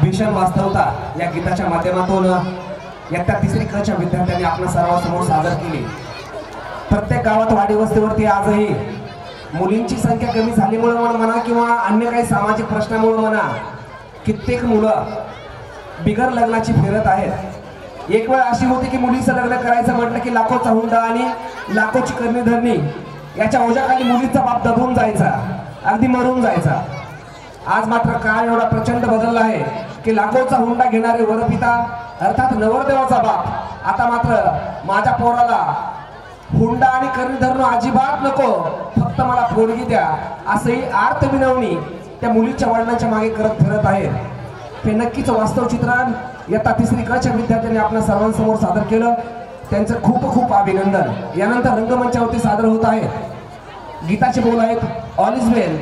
भीषण वास्तवता या गीताच्या माध्यमातून इयत्ता तिसरी क च्या विद्यार्थ्यांनी आपल्या सर्वांसमोर सादर केली। प्रत्येक गावात वाडी वस्तीवरती आजही मुलींची संख्या कमी झाल्यामुळे म्हणा किंवा अन्य काही सामाजिक प्रश्नामुळे म्हणा कित्येक मुलं बिगर लग्नाची फिरत आहेत। एक वेळ अशी होती की मुलीचं लग्न करायचं म्हटलं की लाखोचा हुंडा आणि लाखोची करणी धरणी याच्या ओझ्याखाली मुलीचा बाप दबून जायचा। अगदी मरून जायचा. आज मात्र काळ एवढा प्रचंड बदलला आहे की लाखोचा हुंडा घेणारे वरपिता अर्थात नवरदेवाचा बाप आता मात्र माझ्या पोराला हुंडा आणि करी धरणं अजिबात नको, फक्त मला पोरगी द्या असंही आर्त विनवणी त्या मुलीच्या वडिलांच्या मागे करत फिरत आहेत. हे नक्कीच वास्तव चित्रण इयत्ता 3री क च्या विद्यार्थ्यांनी आपल्या सर्वांसमोर सादर केलं. त्यांचं खूप खूप अभिनंदन. यानंतर रंगमंचावरती सादर होत आहे गीताचे बोल आहेत ऑल इज वेल